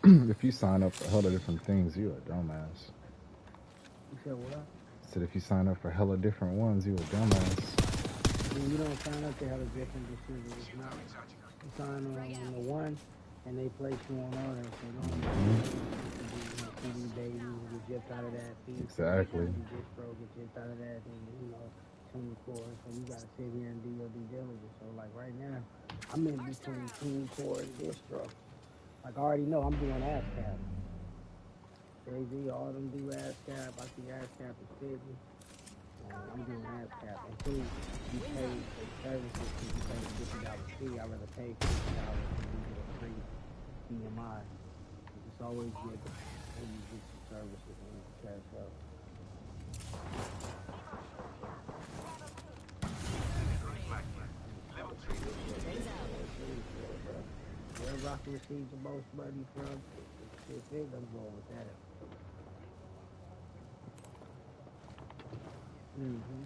If you sign up for hella different things, you a dumbass. You said what? I said if you sign up for hella different ones, you a dumbass. When you don't sign up to have a different distributors, no. You sign on the one, and they place you on others. They don't Hmm. you could be, CD Baby and get gypped out of that. Exactly. CD Distro get gypped out of that, and TuneCore. So you gotta sit here and do your due diligence. So like right now, I'm in between TuneCore and Distro. Like I already know I'm doing ASCAP. Jay-Z, all them do ASCAP. I see ASCAP is fitting. I'm doing ASCAP. And two, you pay for the services because you pay the $50 fee. I'd rather pay $50 and you get a free BMI. It's always good when you get your services and you can cash out. I'm excited for what that shit for, bro. Wherever I can receive the most money from, if shit fit, I'm going with that. Mm-hmm.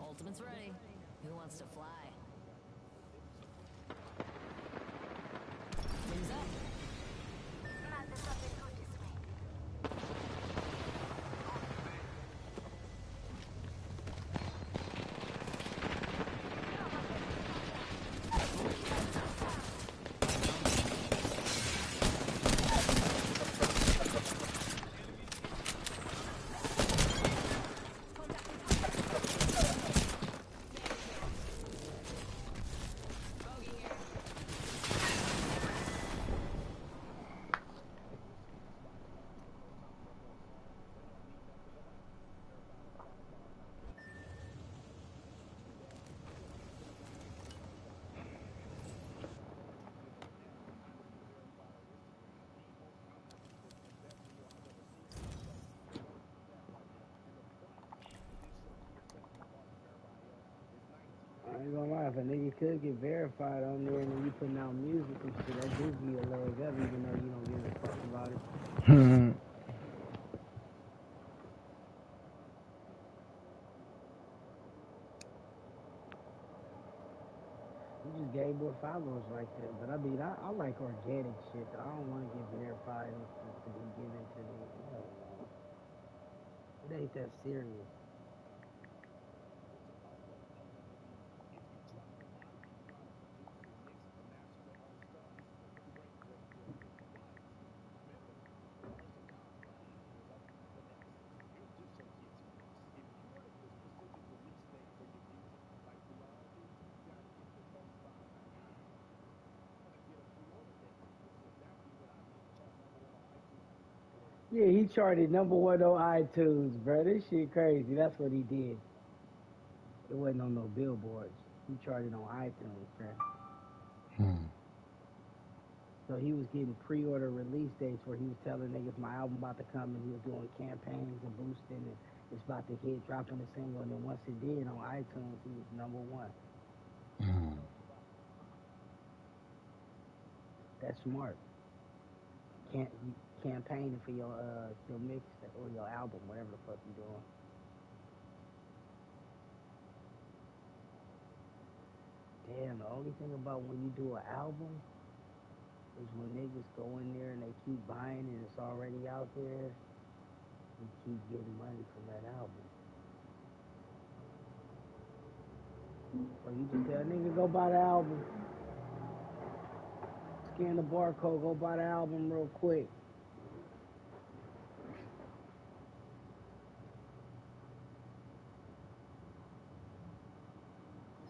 Ultimate's ready. Who wants to fly? Wings up. I ain't gonna lie, if a nigga could get verified on there and then you putting out music and shit, that gives you a leg up even though you don't give a fuck about it. You just gain more followers like that. But I mean, I like organic shit. I don't want to get verified and to be given to me. Hell no. It ain't that serious. Yeah, he charted #1 on iTunes, bro. This shit crazy. That's what he did. It wasn't on no billboards. He charted on iTunes, bro. So he was getting pre-order release dates where he was telling niggas my album about to come and he was doing campaigns and boosting and it's about to hit, dropping the single. And then once it did on iTunes, he was #1. That's smart. Can't you campaigning for your mix or your album, whatever the fuck you doing. Damn, the only thing about when you do an album is when niggas go in there and they keep buying and it's already out there, you keep getting money from that album. So you just tell nigga go buy the album, scan the barcode, go buy the album real quick.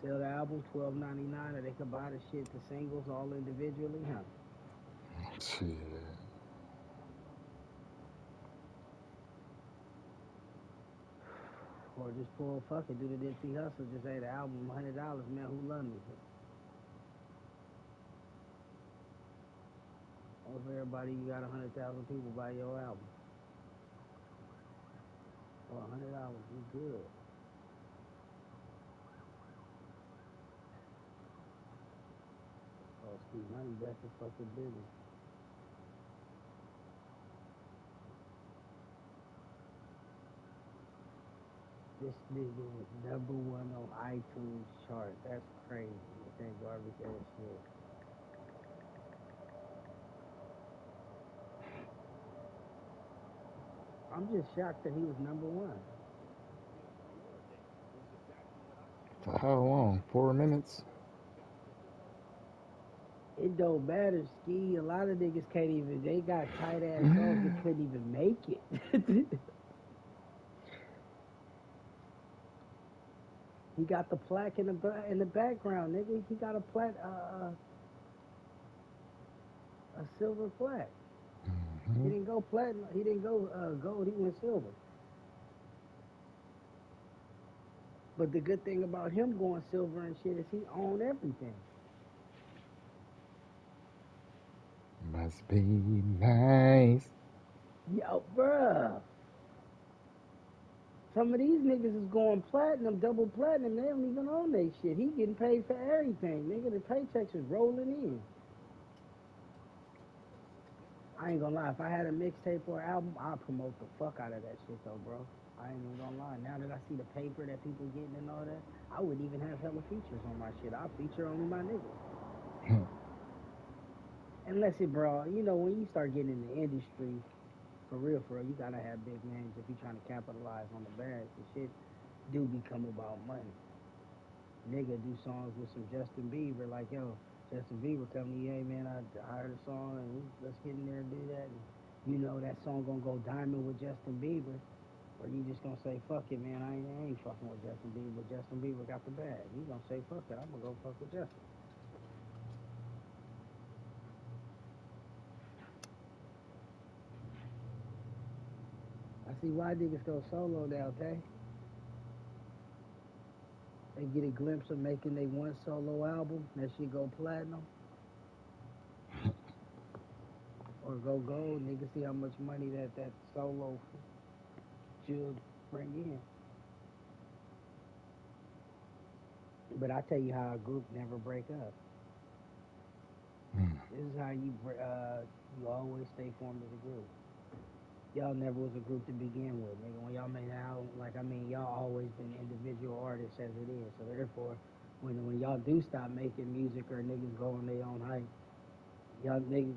Sell the album $12.99, or they could buy the shit, the singles all individually, huh? Shit. Or just pull fuck it, do the Nipsey Hustle, just say the album $100, man, who love me? Or for everybody, you got 100,000 people buy your album. For $100, you good. Oh, Steve Money, that's the fucking business. This nigga was #1 on iTunes chart. That's crazy. That garbage ass shit. I'm just shocked that he was #1. For how long? 4 minutes? It don't matter, Ski. A lot of niggas can't even. They got tight ass songs that couldn't even make it. He got the plaque in the background, nigga. He got a silver plaque. He didn't go platinum. He didn't go gold. He went silver. But the good thing about him going silver and shit is he owned everything. Must be nice. Yo, bruh. Some of these niggas is going platinum, double platinum. They don't even own that shit. He getting paid for everything, nigga. The paychecks is rolling in. I ain't gonna lie. If I had a mixtape or album, I'd promote the fuck out of that shit, though, bro. I ain't even gonna lie. Now that I see the paper that people getting and all that, I wouldn't even have hella features on my shit. I'll feature only my niggas. Unless it, bro, you know, when you start getting in the industry, for real, you gotta have big names if you're trying to capitalize on the bag. The shit do become about money. Nigga do songs with some Justin Bieber, like, yo, Justin Bieber come to you, hey, man, I heard a song, and let's get in there and do that. And you know that song gonna go diamond with Justin Bieber. Or you just gonna say, fuck it, man, I ain't fucking with Justin Bieber. Justin Bieber got the bag. You gonna say, fuck it, I'm gonna go fuck with Justin. I see why niggas go solo now, okay? They get a glimpse of making they one solo album, that shit go platinum. Or go gold, niggas see how much money that solo should bring in. But I tell you how a group never break up. This is how you always stay formed as a group. Y'all never was a group to begin with, nigga. When y'all made an album, like, I mean, y'all always been individual artists as it is. So therefore, when y'all do stop making music or niggas go on their own hype, y'all niggas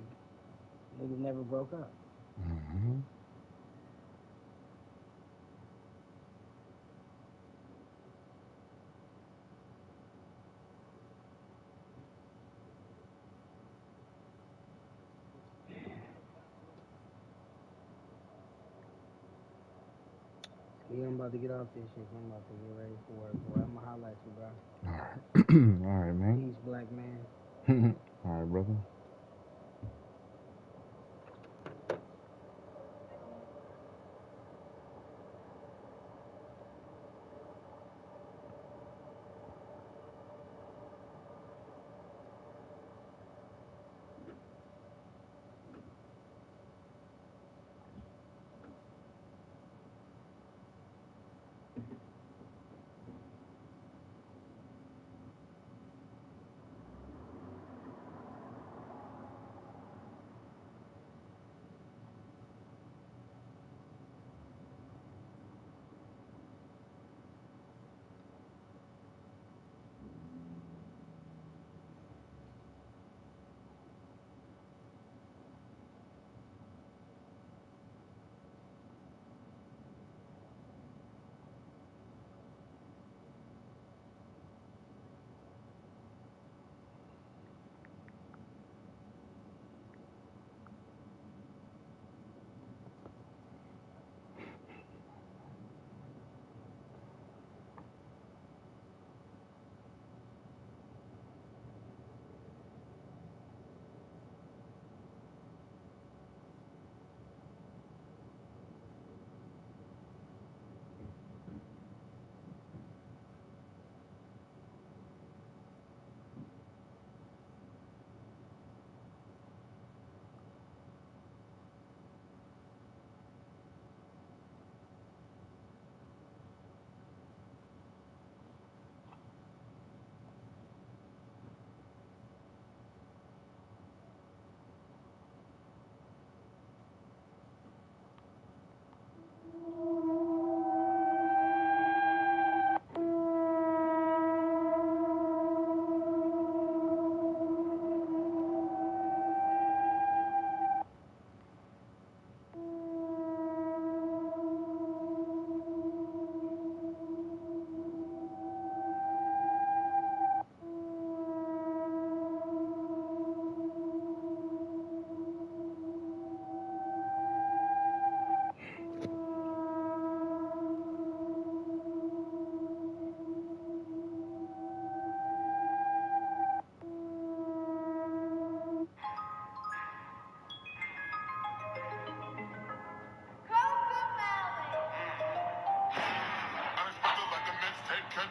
never broke up. Mm-hmm. Yeah, I'm about to get off this shit. I'm about to get ready for work, boy. I'm gonna holla at you, bro. All right. All right, man. Peace, black man. All right, brother.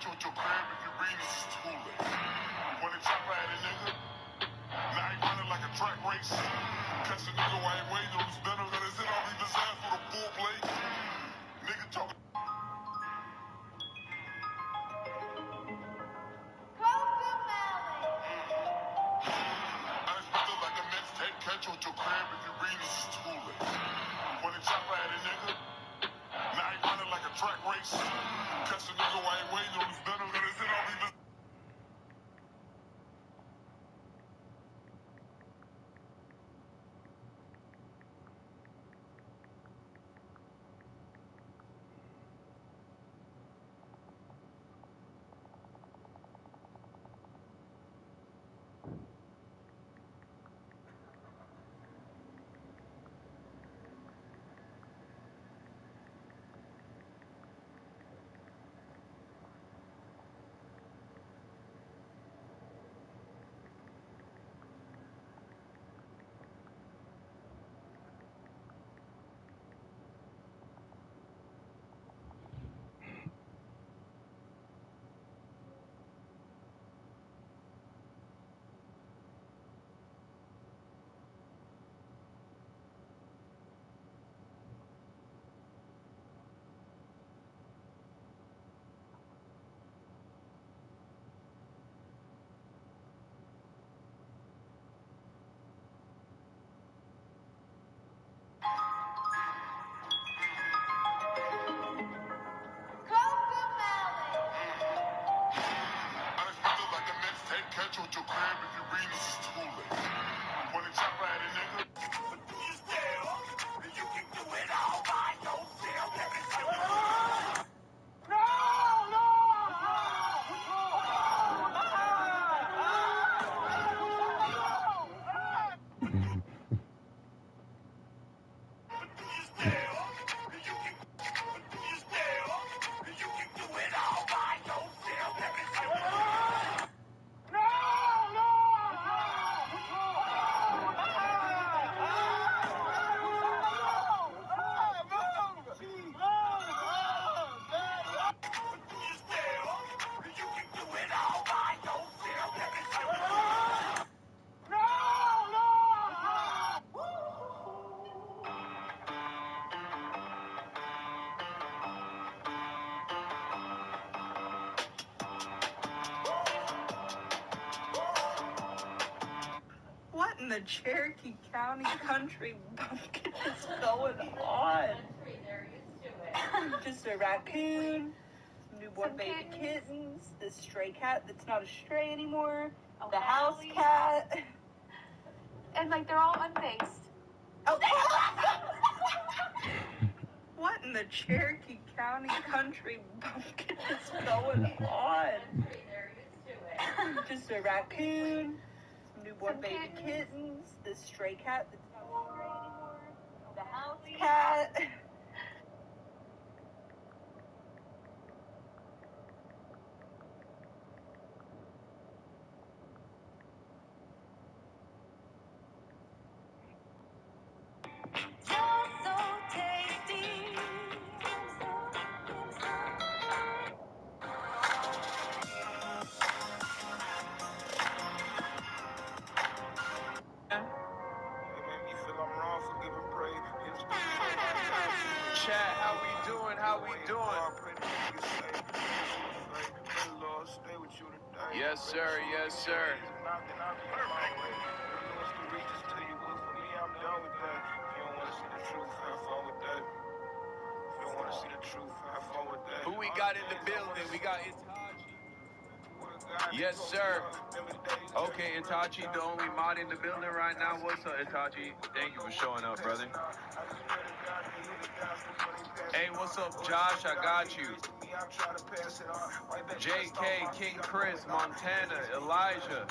catch you at your crib if you read this is too late. When the chopper at a nigga, now he running like a track race. Catch a nigga while he waiting on his venom, got his head off, leave his ass with a full plate. Nigga talking. Unexpected like a mixtape, catch you at your crib if you read this is too late. When the chopper at a nigga, now he running like a track race. Catch a nigga while he waiting on his venom, got his head off, leave his. Unexpected like a mixtape, catch you at your crib if you read this is too late. When the chopper at a nigga, you still, you can do it all by yourself. What in the Cherokee County country bumpkin is going on? Just a raccoon, some newborn baby kittens, this stray cat that's not a stray anymore, the house cat. And like they're all unfazed. Oh. What in the Cherokee County country bumpkin is going on? Just a raccoon, some newborn baby kittens, this stray cat that's not a stray anymore, the house cat. Chat, how we doing? How we doing? Yes, sir. Yes, sir. Who we got in the building? We got Itachi. Yes, sir. Okay, Itachi, the only mod in the building right now. What's up, Itachi? Thank you for showing up, brother. Hey, what's up, Josh? I got you. JK, King Chris, Montana, Elijah,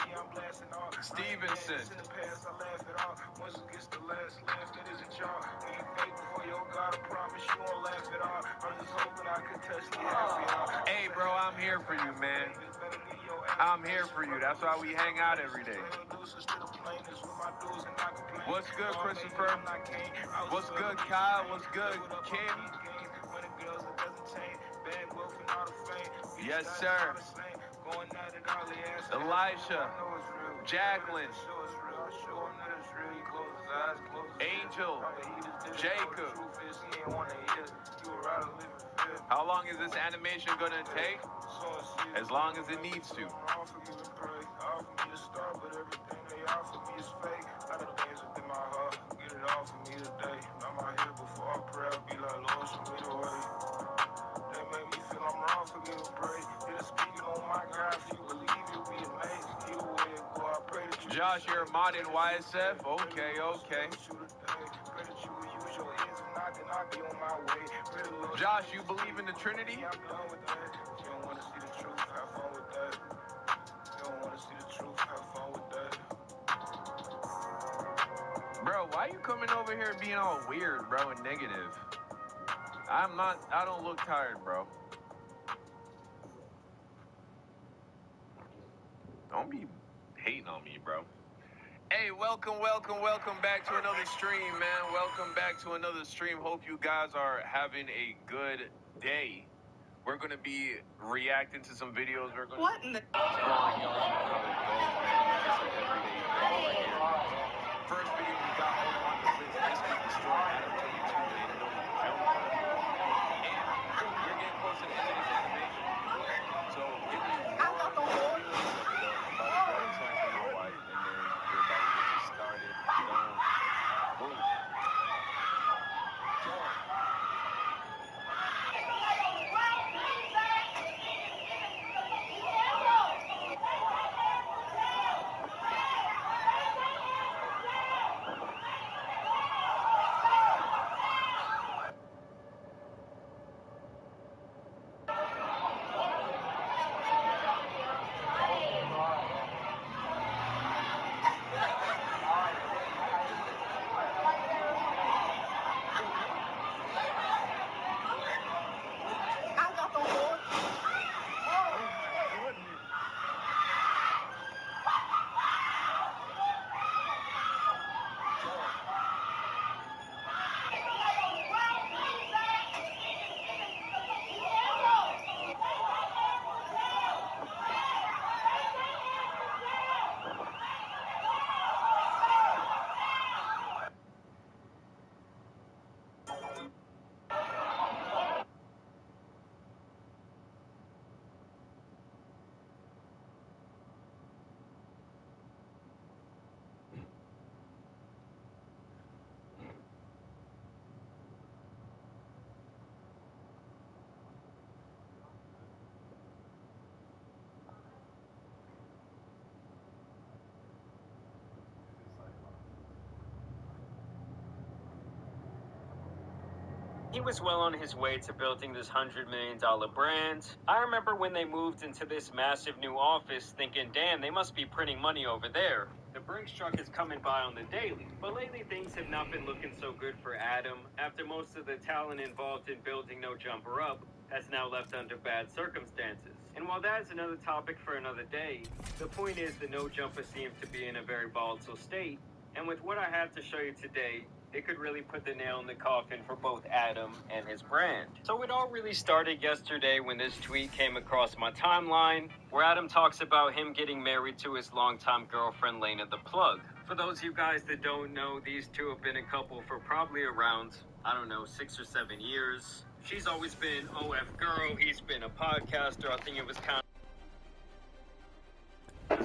Stevenson. Hey, bro, I'm here for you, man. I'm here for you. That's why we hang out every day. What's good, Christopher? What's good, Kyle? What's good, Kim? Yes, sir. Elisha, Jacqueline, Angel, Jacob. How long is this animation gonna take? As long as it needs to. Josh, you're a mod in YSF? Okay. Josh, you believe in the Trinity? Bro, why you coming over here being all weird, bro, and negative? I don't look tired, bro. Don't be hating on me, bro. Hey, welcome back to another stream, man. Welcome back to another stream. Hope you guys are having a good day. We're going to be reacting to some videos. We're going What in the... Y'all know how it goes, man. It's an everyday thing right here. First video we got on the list this week is still Adam to YouTube and No Jumper. And we're getting close to the end of this animation. So give me one more video. I'm about to grab some for my wife, and then we're about to get this started. Don't move. He was well on his way to building this $100 million brand. I remember when they moved into this massive new office thinking, damn, they must be printing money over there. The Brinks truck is coming by on the daily. But lately things have not been looking so good for Adam after most of the talent involved in building No Jumper Up has now left under bad circumstances. And while that's another topic for another day, the point is the No Jumper seems to be in a very volatile state. And with what I have to show you today, it could really put the nail in the coffin for both Adam and his brand. So it all really started yesterday when this tweet came across my timeline, where Adam talks about him getting married to his longtime girlfriend, Lena the Plug. For those of you guys that don't know, these two have been a couple for probably around, 6 or 7 years. She's always been OF girl, he's been a podcaster. I think it was kind of...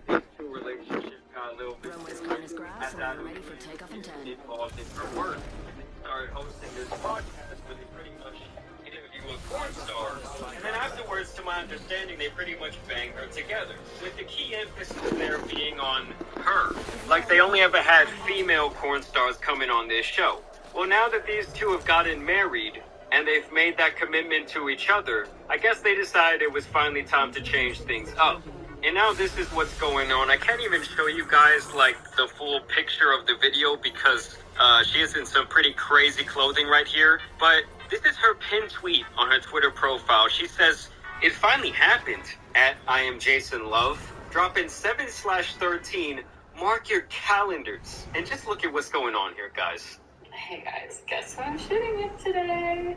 These two relationships got a little bit Runway's clean as grass, and we're ready for takeoff in 10. involved in her work. And they started hosting this podcast where they pretty much interview a porn star. And then afterwards, to my understanding, they pretty much bang her together. With the key emphasis there being on her. Like they only ever had female porn stars coming on this show. Well, now that these two have gotten married, and they've made that commitment to each other, I guess they decided it was finally time to change things up. And now this is what's going on. I can't even show you guys like the full picture of the video because she is in some pretty crazy clothing right here. But this is her pinned tweet on her Twitter profile. She says, "It finally happened at I am Jason Love. Dropping 7/13. Mark your calendars." And just look at what's going on here, guys. Hey guys, guess what I'm shooting with today?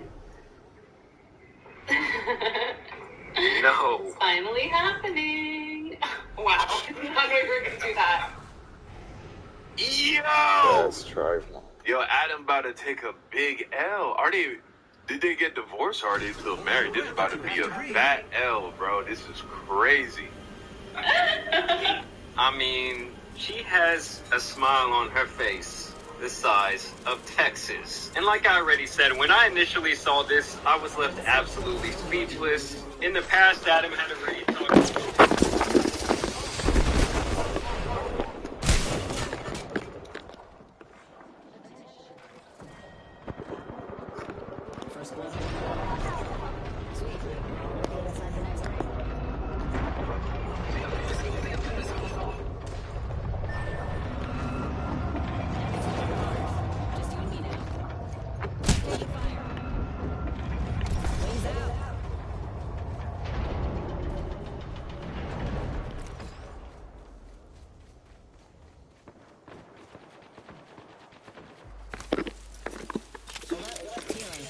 No. It's finally happening. Wow. I did not know you were going to do that. Yo! That's trifling. Yo, Adam about to take a big L. Did they get divorced or are they still married? This is about to be a fat L, bro. This is crazy. I mean, she has a smile on her face the size of Texas. And like I already said, when I initially saw this, I was left absolutely speechless. In the past, Adam had already talked. First goal. Sweet. Inside the next ring. Just you and me now. Taking fire. Wings out. Healing.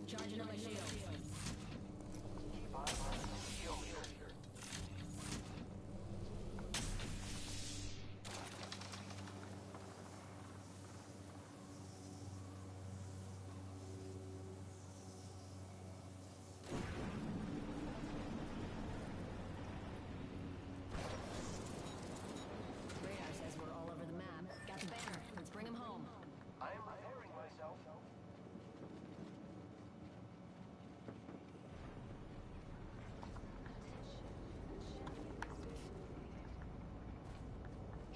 Charging on my shield. Radar says we're all over the map. Got the banner. Let's bring him home. I am preparing myself.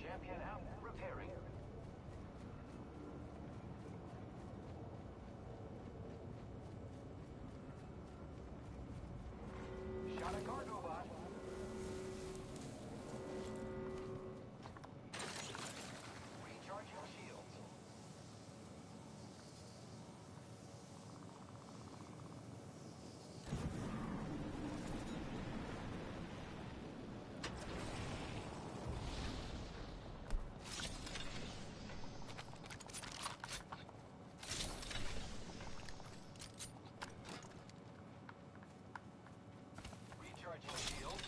Champion out. Repairing. Shot a cargo bot. Recharging shields. Recharging shields.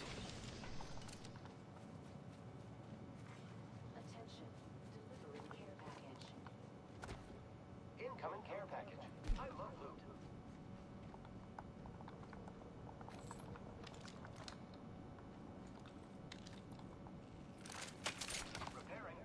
Attention. Delivering care package. Incoming care package. I love loot. Repairing.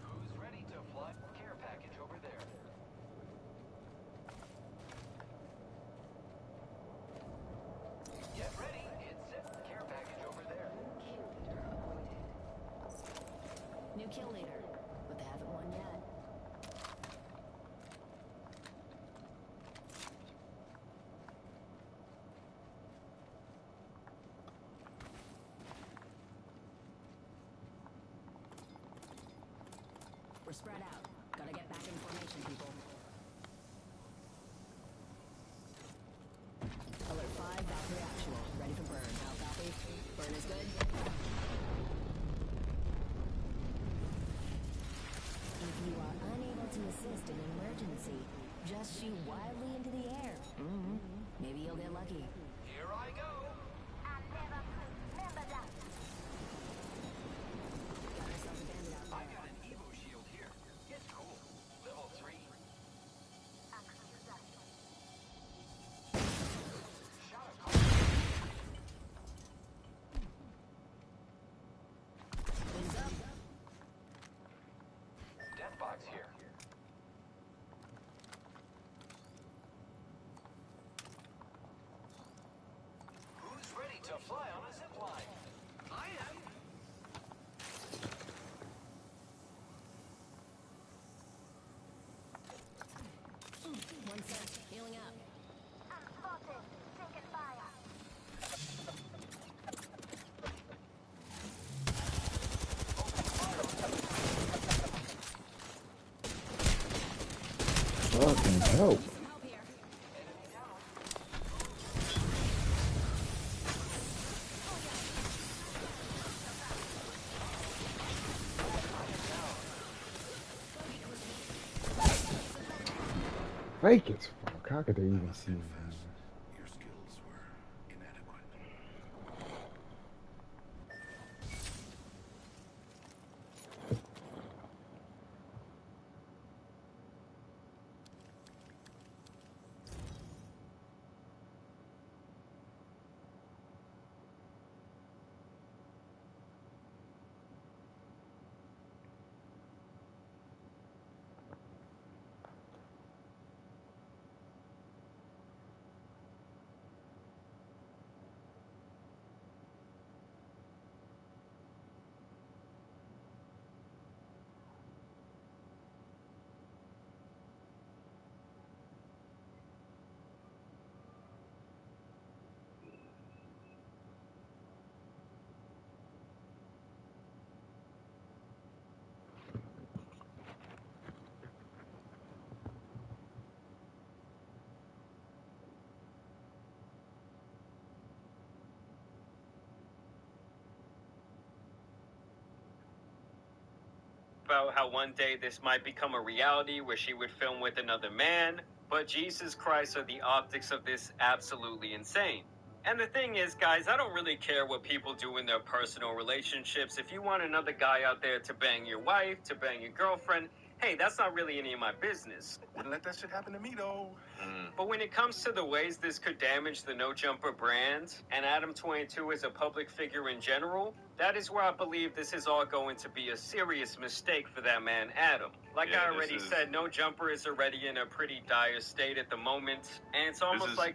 Who's ready to fly? Care package over there. Get ready. It's set. Care package over there. New kill leader, but they haven't won yet. We're spread out. Gotta get back in formation, people. Alert 5, Valkyrie actual. Ready for burn. How copy? Burn is good. If you are unable to assist in an emergency, just shoot wildly into the air. Maybe you'll get lucky. Here I go. Got ourselves a bandit out I there. got an Evo shield here. It's cool. Level 3. Shot a cargo. Wings up. Death box here. fucking help. Fake as fuck. How could they even see me? Your skills were inadequate. About how one day this might become a reality where she would film with another man, but Jesus Christ, are the optics of this absolutely insane. And the thing is, guys, I don't really care what people do in their personal relationships. If you want another guy out there to bang your wife, to bang your girlfriend, hey, that's not really any of my business. Wouldn't let that shit happen to me, though. But when it comes to the ways this could damage the No Jumper brand, and Adam 22 as a public figure in general, that is where I believe this is all going to be a serious mistake for that man, Adam. Like I already said, No Jumper is already in a pretty dire state at the moment, and it's almost like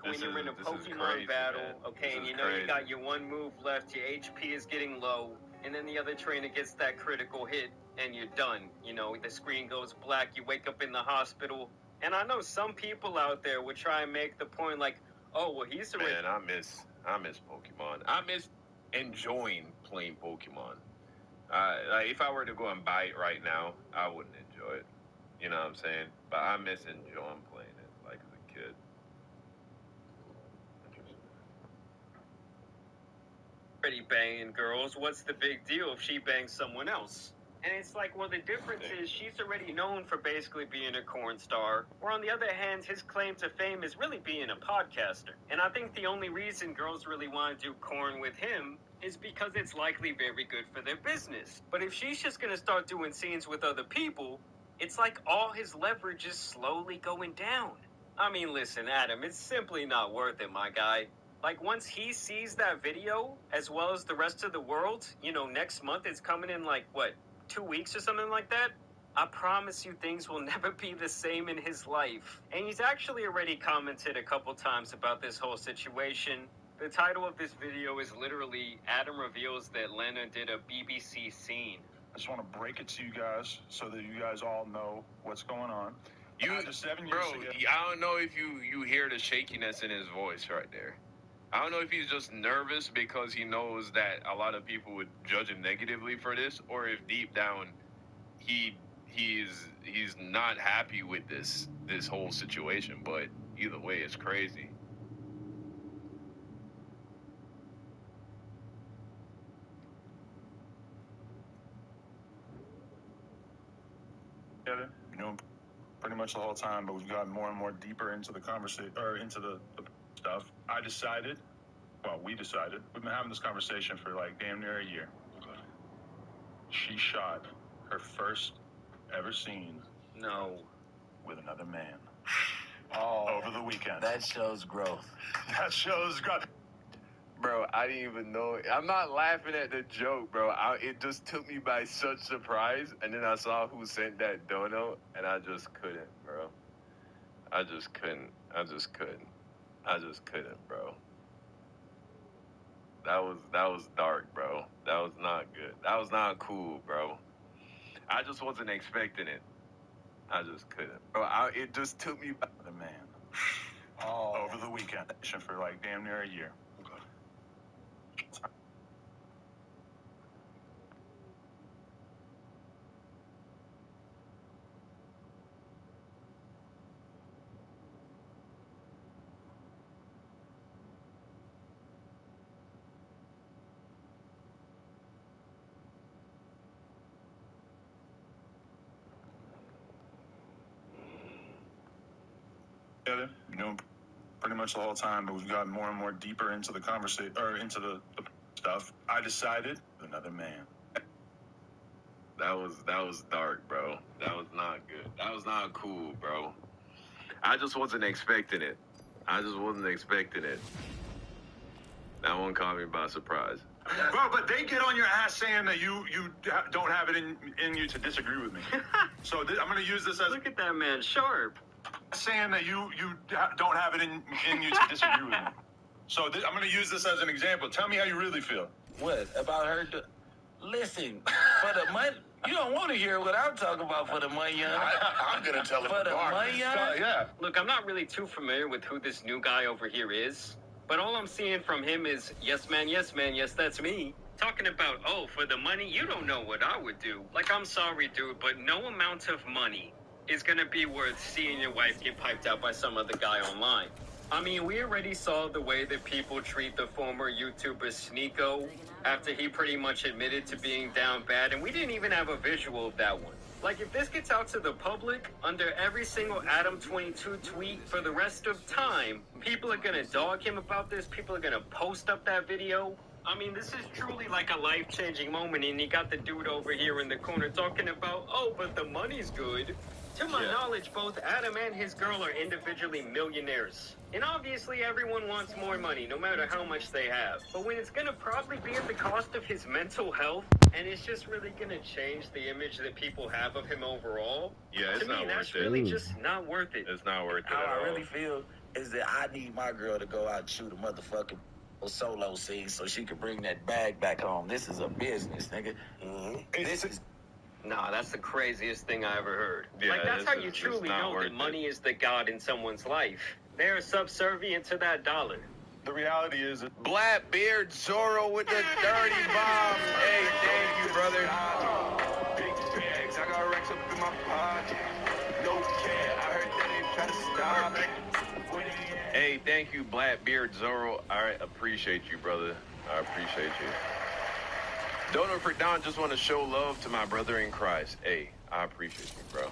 when you're in a Pokemon battle, okay, and you know you got your one move left, your HP is getting low, and then the other trainer gets that critical hit, and you're done. You know, the screen goes black, you wake up in the hospital, and I know some people out there would try and make the point like, oh, well, he's already... Man, I miss Pokemon. I miss enjoying playing Pokemon. Like if I were to go and buy it right now, I wouldn't enjoy it. You know what I'm saying? But I miss enjoying playing it like as a kid. already banging girls, what's the big deal if she bangs someone else? And it's like, well, the difference is she's already known for basically being a corn star, where on the other hand, his claim to fame is really being a podcaster. And I think the only reason girls really want to do corn with him is because it's likely very good for their business. But if she's just going to start doing scenes with other people, it's like all his leverage is slowly going down. I mean, listen, Adam, it's simply not worth it, my guy. Like, once he sees that video, as well as the rest of the world, you know, next month it's coming in like, what, 2 weeks or something like that? I promise you things will never be the same in his life. And he's actually already commented a couple times about this whole situation. The title of this video is literally, Adam reveals that Lena did a BBC scene. I just want to break it to you guys so that you guys all know what's going on. Just 7 years Bro, ago, I don't know if you hear the shakiness in his voice right there. I don't know if he's just nervous because he knows that a lot of people would judge him negatively for this, or if deep down he's not happy with this whole situation. But either way, it's crazy. together, you know, pretty much the whole time, but we've gotten more and more deeper into the conversation, or into the stuff. We decided, we've been having this conversation for like damn near a year. She shot her first ever scene with another man over the weekend. That shows growth. That shows growth. Bro, I didn't even know. I'm not laughing at the joke, bro. It just took me by such surprise, and then I saw who sent that dono, and I just couldn't, bro. I just couldn't, bro. That was dark, bro. That was not good. That was not cool, bro. I just wasn't expecting it. I just couldn't. Bro, it just took me back. The man. Over the weekend. For like damn near a year. You know, pretty much the whole time, but we've gotten more and more deeper into the conversation, or into the stuff. I decided another man. That was dark, bro. That was not good. That was not cool, bro. I just wasn't expecting it. I just wasn't expecting it. That one caught me by surprise. Bro, but they get on your ass saying that you don't have it in you to disagree with me. So I'm going to use this as... Look at that man, sharp. Saying that you don't have it in you to disagree with me. So I'm going to use this as an example. Tell me how you really feel. What? About her? Listen, for the money... You don't want to hear what I'm talking about for the money, young. I'm going to tell it for the money, young. Yeah. Look, I'm not really too familiar with who this new guy over here is, but all I'm seeing from him is, yes, man, yes, that's me. Talking about, oh, for the money, you don't know what I would do. Like, I'm sorry, dude, but no amount of money is going to be worth seeing your wife get piped out by some other guy online. I mean, we already saw the way that people treat the former YouTuber Sneeko after he pretty much admitted to being down bad, and we didn't even have a visual of that one. Like, if this gets out to the public, under every single Adam22 tweet for the rest of time, people are gonna dog him about this, people are gonna post up that video. I mean, this is truly like a life-changing moment, and you got the dude over here in the corner talking about, oh, but the money's good. To my knowledge, both Adam and his girl are individually millionaires. And obviously everyone wants more money, no matter how much they have. But when it's gonna probably be at the cost of his mental health, and it's just really gonna change the image that people have of him overall, yeah, it's to me, not that's worth it. really just not worth it. It's not worth it How at all. I really feel is that I need my girl to go out and shoot a motherfucking solo scene so she can bring that bag back home. This is a business, nigga. This is... Nah, that's the craziest thing I ever heard. Yeah, like, that's how you truly know that money is the god in someone's life. They're subservient to that dollar. The reality is... Blackbeard Zorro with the dirty bombs. Hey, thank you, brother. Big bags, I got racks up in my pocket. No care, I heard that they try to stop it. Hey, thank you, Blackbeard Zorro. I appreciate you, brother. I appreciate you. Donor for Don, just want to show love to my brother in Christ. Hey, I appreciate you, bro.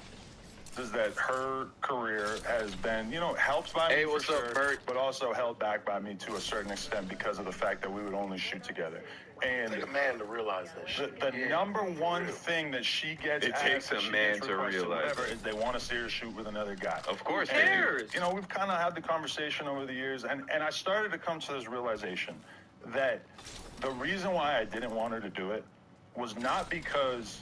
Is that her career has been, helped by me what's for up, sure, Bert? but also held back by me to a certain extent because of the fact that we would only shoot together. And Take a man to realize that shit. The number one thing that she gets It asked, takes a she man gets to requested, realize whatever, is they want to see her shoot with another guy. Of course And, they do. we've kind of had the conversation over the years, and I started to come to this realization that the reason why I didn't want her to do it was not because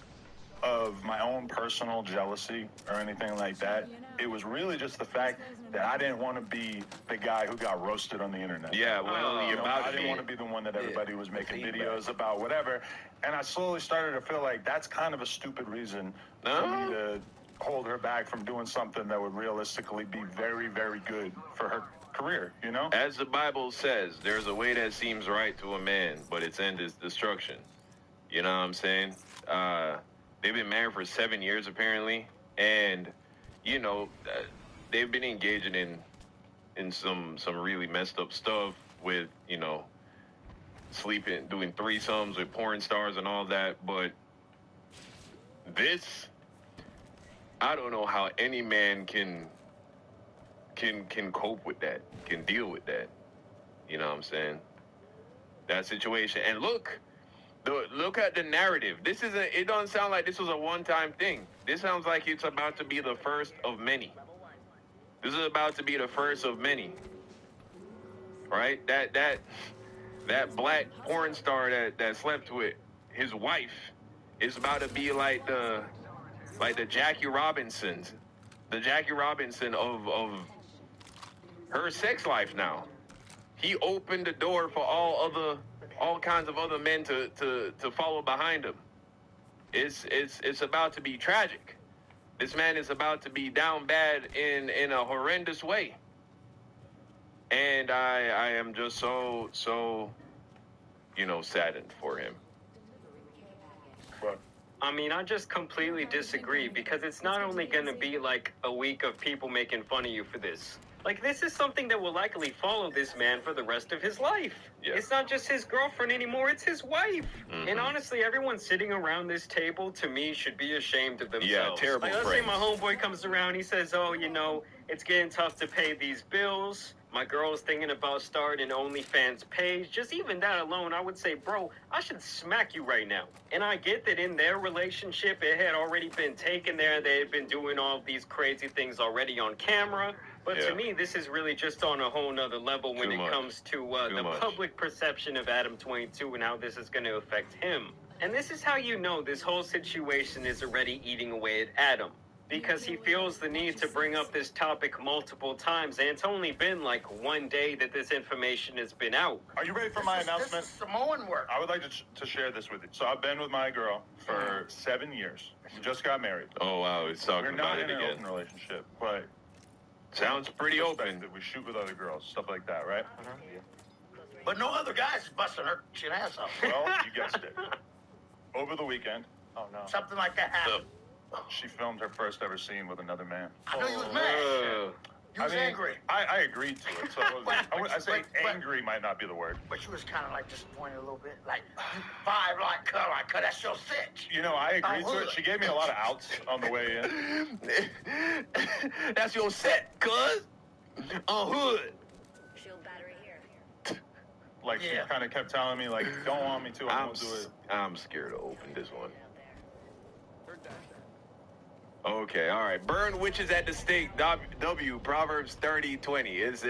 of my own personal jealousy or anything like that. It was really just the fact that I didn't want to be the guy who got roasted on the internet. Yeah, well, I didn't want to be the one that everybody was making videos about, whatever. And I slowly started to feel like that's kind of a stupid reason for me to hold her back from doing something that would realistically be very, very good for her career, As the Bible says, there's a way that seems right to a man, but its end is destruction. You know what I'm saying? They've been married for 7 years, apparently. And, they've been engaging in some really messed up stuff with, sleeping, doing threesomes with porn stars and all that. But this, I don't know how any man can cope with that, can deal with that. You know what I'm saying? That situation. And look at the narrative. It doesn't sound like this was a one-time thing. This sounds like it's about to be the first of many. This is about to be the first of many. Right? That black porn star that slept with his wife is about to be like the Jackie Robinson. The Jackie Robinson of her sex life now. He opened the door for all other all kinds of other men to follow behind him. It's about to be tragic. This man is about to be down bad in a horrendous way. And I am just so saddened for him. I mean, I just completely disagree, because it's not only going to be like a week of people making fun of you for this. Like, this is something that will likely follow this man for the rest of his life. Yeah. It's not just his girlfriend anymore, it's his wife. Mm-hmm. And honestly, everyone sitting around this table, to me, should be ashamed of themselves. Yeah, terrible Like, let's say friends. my homeboy comes around, he says, oh, it's getting tough to pay these bills. My girl's thinking about starting an OnlyFans page. Just even that alone, I would say, bro, I should smack you right now. And I get that in their relationship, it had already been taken there. They had been doing all these crazy things already on camera. But to me, this is really just on a whole nother level when it comes to the public perception of Adam 22 and how this is going to affect him. And this is how you know this whole situation is already eating away at Adam. Because he feels the need to bring up this topic multiple times, and it's only been like one day that this information has been out. Are you ready for my announcement? This is Samoan work. I would like to share this with you. So I've been with my girl for 7 years. We just got married. Oh, wow, he's talking about it We're not in again. an open relationship, but... Sounds pretty open. We shoot with other girls, stuff like that, right? But no other guys busting her shit ass off. Well, you guessed it. Over the weekend, Something like that happened. she filmed her first ever scene with another man. I know you was mad. You was angry. I agreed to it, so I say angry might not be the word. But you was kind of like disappointed a little bit. Like, you vibe like her, that's your sitch. I agreed to it. She gave me a lot of outs on the way in. That's your set, cuz. Hood. Shield battery here. Like, she kind of kept telling me, like, don't want me to, I won't do it. I'm scared to open this one. Okay, all right. Burn witches at the stake. W, Proverbs 30:20. Is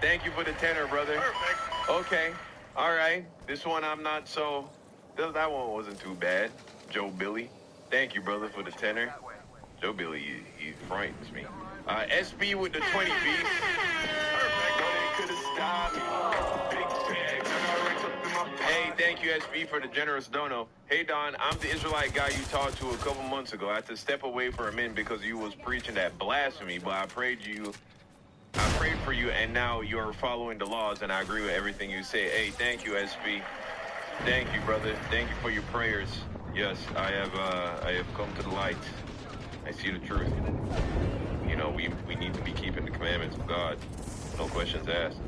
thank you for the tenor, brother. Perfect. Okay, all right. This one I'm not so... That one wasn't too bad. Joe Billy. Thank you, brother, for the tenor. Joe Billy, he frightens me. SB with the 20 feet. Hey, thank you, SB, for the generous dono. Hey, Don, I'm the Israelite guy you talked to a couple months ago. I had to step away for a minute because you was preaching that blasphemy, but I prayed for you, and now you're following the laws, and I agree with everything you say. Hey, thank you, SB. Thank you, brother. Thank you for your prayers. Yes, I have come to the light. I see the truth. We need to be keeping the commandments of God. No questions asked.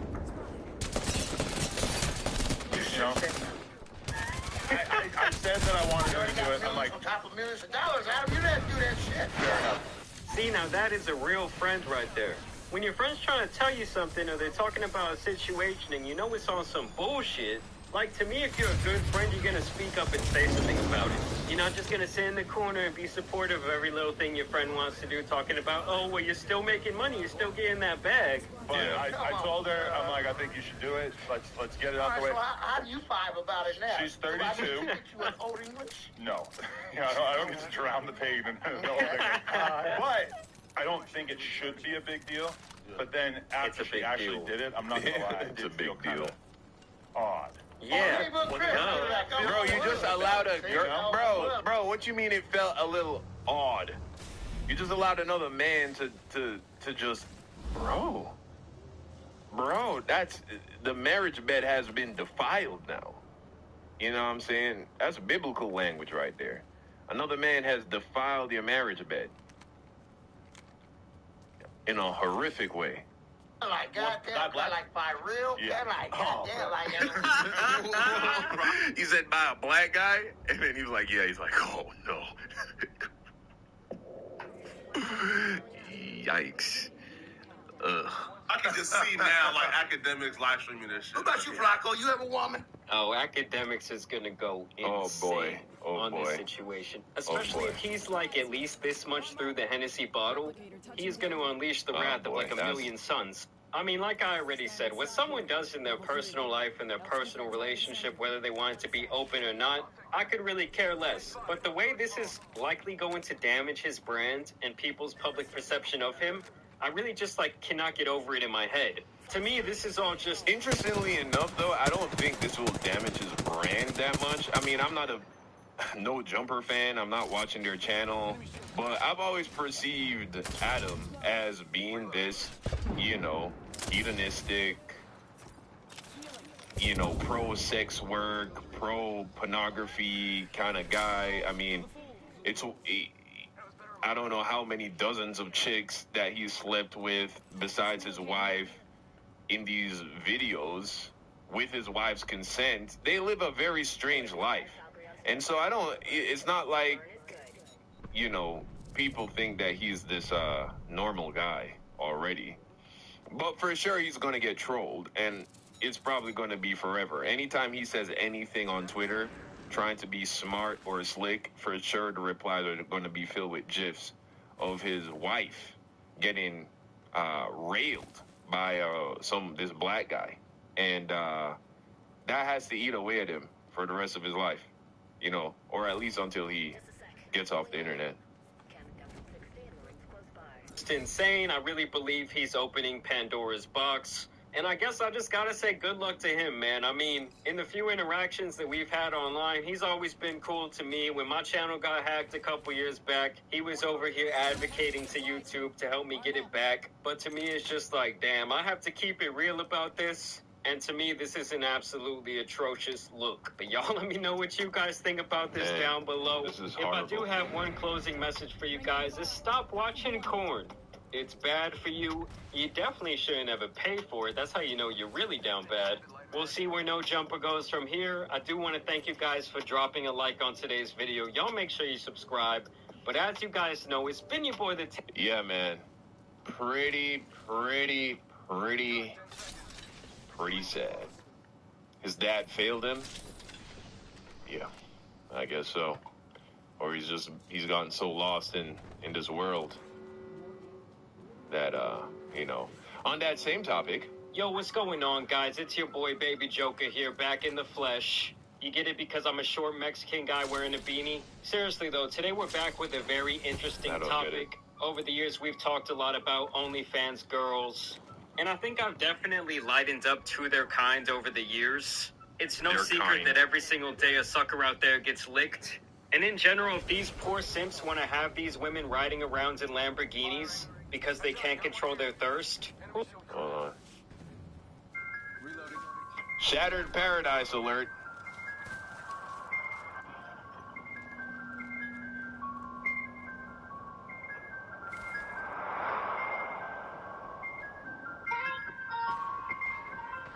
I said that I wanted her to do it. I'm like, on top of millions of dollars, Adam, you didn't do that shit. Fair enough. See, now that is a real friend right there. When your friend's trying to tell you something or they're talking about a situation and you know it's on some bullshit, like, to me, if you're a good friend, you're going to speak up and say something about it. You're not just going to sit in the corner and be supportive of every little thing your friend wants to do, talking about, oh, well, you're still making money, you're still getting that bag. But I told her, I'm like, I think you should do it. Let's get it out the way. So how do you vibe about it now? She's 32. I didn't think you were old English? No. I don't get to drown the pain in the whole thing. But I don't think it should be a big deal. But then after she actually did it, I'm not going to lie, it did feel kind of odd. Yeah. Bro, you just allowed a girl. Bro, what you mean it felt a little odd? You just allowed another man to just, bro, that's, the marriage bed has been defiled now. You know what I'm saying? That's biblical language right there. Another man has defiled your marriage bed in a horrific way. Like, goddamn, like by real? Yeah. Like, goddamn, like... He said by a black guy, and then he was like, yeah, he's like, oh, no. Yikes. Ugh. I can just see now, like, academics live streaming this shit. What about you, Flacco? You have a woman? Oh, academics is going to go insane on this situation. Especially if he's, like, at least this much through the Hennessy bottle. He's going to unleash the wrath of, like, a million suns. I mean, like I already said, what someone does in their personal life and their personal relationship, whether they want it to be open or not, I could really care less. But the way this is likely going to damage his brand and people's public perception of him, I really just, like, cannot get over it in my head. To me, this is all just... Interestingly enough, though, I don't think this will damage his brand that much. I mean, I'm not a no jumper fan. I'm not watching their channel. But I've always perceived Adam as being this, you know, hedonistic, you know, pro-sex work, pro-pornography kind of guy. I mean, I don't know how many dozens of chicks that he's slept with besides his wife in these videos with his wife's consent. They live a very strange life. And so it's not like, you know, people think that he's this normal guy already. But for sure, he's going to get trolled, and it's probably going to be forever. Anytime he says anything on Twitter, trying to be smart or slick, for sure the replies are going to be filled with GIFs of his wife getting railed by this black guy. And that has to eat away at him for the rest of his life, you know, or at least until he gets off the internet. It's insane. I really believe he's opening Pandora's box. And I guess I just gotta say good luck to him, man. I mean, in the few interactions that we've had online, he's always been cool to me. When my channel got hacked a couple years back, he was over here advocating to YouTube to help me get it back. But to me, it's just like, damn, I have to keep it real about this. And to me, this is an absolutely atrocious look. But y'all let me know what you guys think about this down below. This is if I do have one closing message for you guys, is stop watching corn. It's bad for you. You definitely shouldn't ever pay for it. That's how you know you're really down bad. We'll see where No Jumper goes from here. I do want to thank you guys for dropping a like on today's video. Y'all make sure you subscribe. But as you guys know, it's been your boy, Yeah, man. Pretty sad. His dad failed him? Yeah, I guess so. Or he's gotten so lost in this world that, you know. On that same topic. Yo, what's going on, guys? It's your boy, Baby Joker here, back in the flesh. You get it because I'm a short Mexican guy wearing a beanie? Seriously, though, today we're back with a very interesting topic. Over the years, we've talked a lot about OnlyFans girls. And I think I've definitely lightened up to their kind over the years. It's no secret that every single day a sucker out there gets licked. And in general, if these poor simps want to have these women riding around in Lamborghinis because they can't control their thirst. Hold on. Shattered Paradise alert.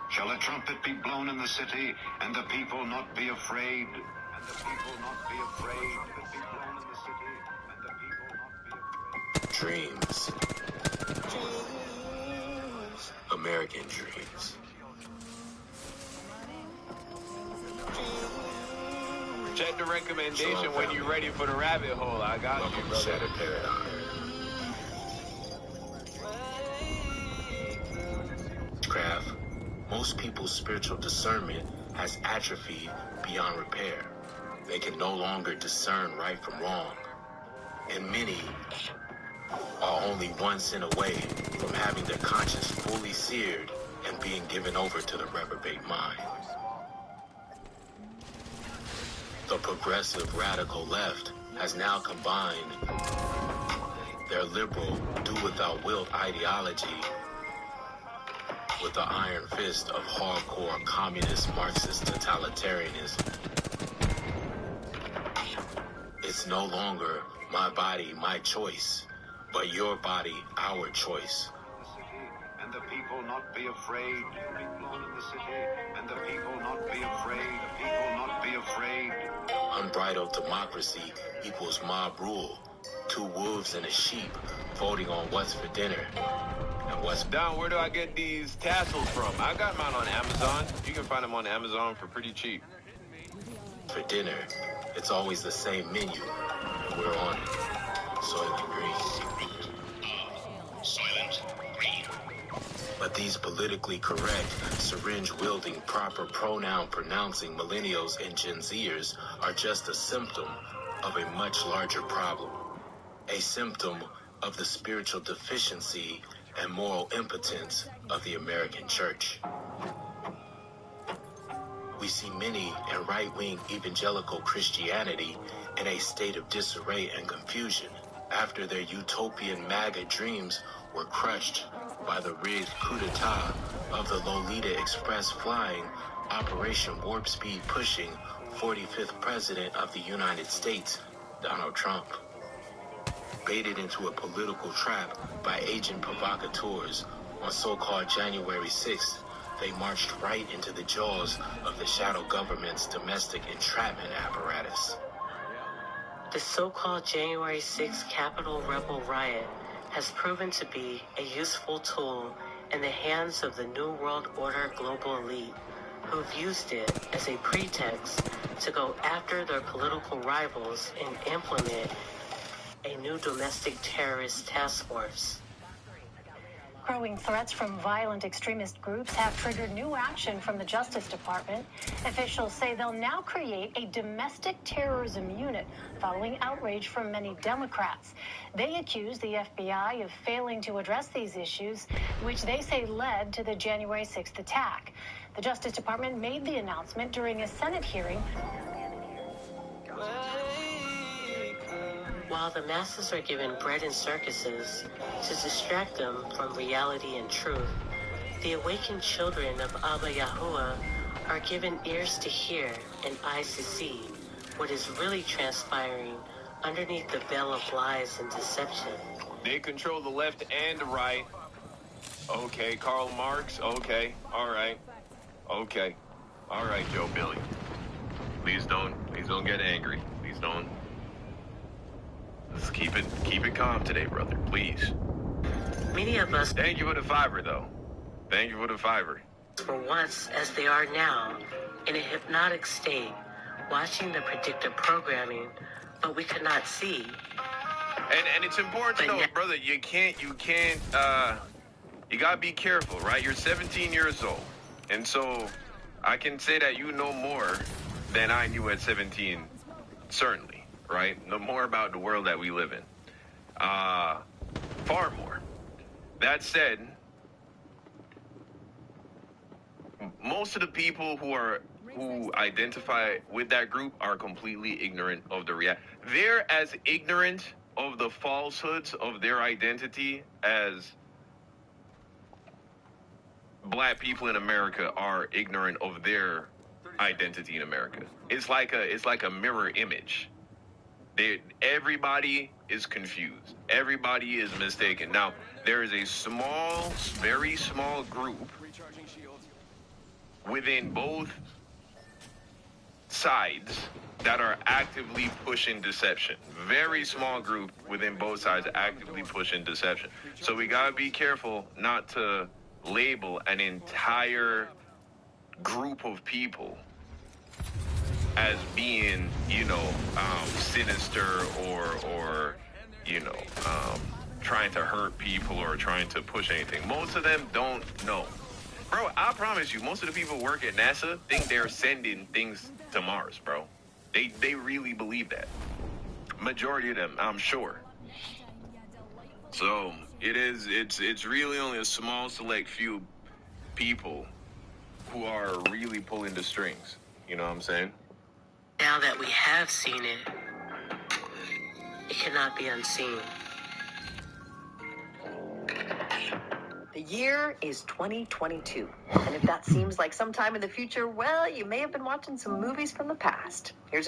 Shall a trumpet be blown in the city, and the people not be afraid? And the people not be afraid. Be blown in the city, and the people not be afraid. Dreams. American dreams. Check the recommendation when you're ready for the rabbit hole. I got you, brother. Shattered Paradise. Craft. Most people's spiritual discernment has atrophied beyond repair. They can no longer discern right from wrong. And many are only 1 sin away from having their conscience fully seared and being given over to the reprobate mind. The progressive radical left has now combined their liberal do-without-will ideology with the iron fist of hardcore communist Marxist totalitarianism. It's no longer my body, my choice, but your body, our choice. And the people not be afraid. Be blown in the city, and the people not be afraid. The people not be afraid. Unbridled democracy equals mob rule. 2 wolves and a sheep voting on what's for dinner. And what's down? Where do I get these tassels from? I got mine on Amazon. You can find them on Amazon for pretty cheap. For dinner, it's always the same menu. We're on it. Soylent Green. Soylent Green. But these politically correct, syringe-wielding, proper pronoun-pronouncing millennials and Gen Zers are just a symptom of a much larger problem. A symptom of the spiritual deficiency and moral impotence of the American church. We see many in right-wing evangelical Christianity in a state of disarray and confusion after their utopian MAGA dreams were crushed by the rigged coup d'etat of the Lolita Express flying, Operation Warp Speed pushing 45th President of the United States, Donald Trump. Baited into a political trap by agent provocateurs on so-called January 6th, they marched right into the jaws of the shadow government's domestic entrapment apparatus. The so-called January 6th Capitol rebel riot has proven to be a useful tool in the hands of the New World Order global elite, who've used it as a pretext to go after their political rivals and implement a new domestic terrorist task force. Growing threats from violent extremist groups have triggered new action from the Justice Department. Officials say they'll now create a domestic terrorism unit following outrage from many Democrats. They accuse the FBI of failing to address these issues, which they say led to the January 6th attack. The Justice Department made the announcement during a Senate hearing. While the masses are given bread and circuses to distract them from reality and truth, the awakened children of Abba Yahuwah are given ears to hear and eyes to see what is really transpiring underneath the veil of lies and deception. They control the left and the right. Okay, Karl Marx. Okay, all right. Okay, all right, Joe Billy. Please don't get angry. Please don't. Let's keep it calm today, brother. Please. Many of us. Thank you for the fiver, though. Thank you for the fiver. For once, as they are now, in a hypnotic state, watching the predictive programming, but we could not see. And it's important to know, brother, you gotta be careful, right? You're 17 years old. And so I can say that you know more than I knew at 17, certainly, right? Know more about the world that we live in. Far more. That said, most of the people who identify with that group are completely ignorant of the reality. They're as ignorant of the falsehoods of their identity as Black people in America are ignorant of their identity in America. It's like a mirror image. Everybody is confused. Everybody is mistaken. Now, there is a small, very small group within both sides that are actively pushing deception. Very small group within both sides actively pushing deception. So we gotta be careful not to label an entire group of people as being, sinister or trying to hurt people or trying to push anything. Most of them don't know. Bro, I promise you, most of the people who work at NASA think they're sending things to Mars, bro. They really believe that. Majority of them, I'm sure. So it's really only a small select few people who are really pulling the strings. You know what I'm saying? Now that we have seen it, it cannot be unseen. The year is 2022. And if that seems like some time in the future, well, you may have been watching some movies from the past. Here's a